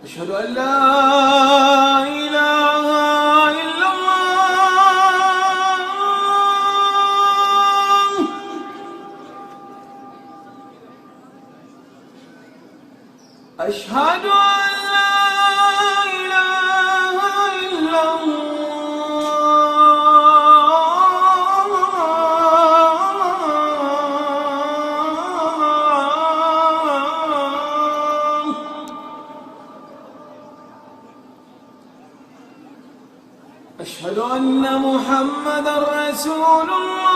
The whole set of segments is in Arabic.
أشهد أن لا إله إلا الله. أشهد أن لا إله إلا أشهد أن محمدًا رسول الله.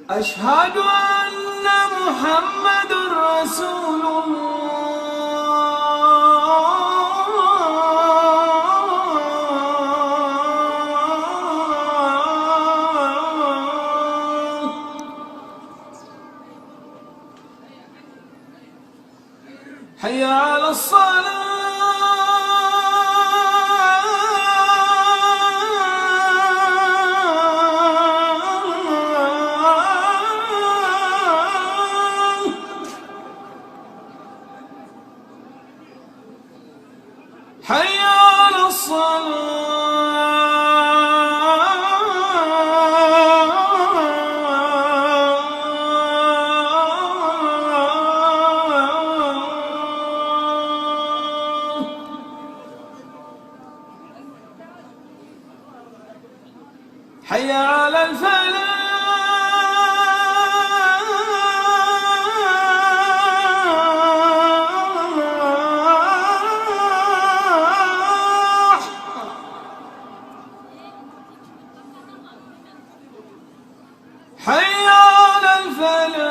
أشهد أن محمدًا رسول الله. حي على الصلاة. حي على الصلاة. حي على الفلاح. حي على الفلاح.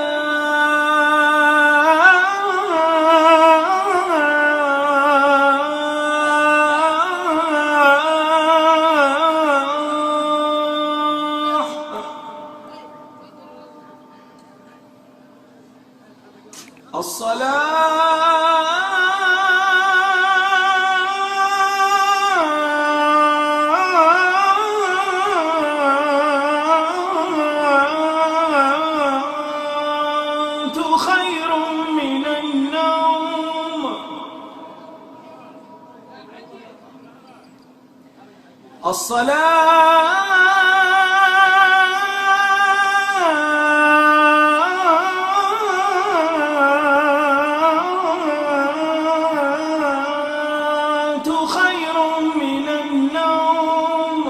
الصلاة خير من النوم. الصلاة خير من النوم.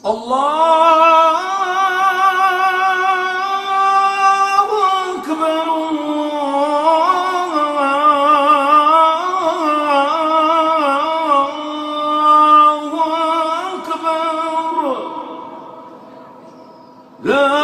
الله أكبر. الله أكبر. لا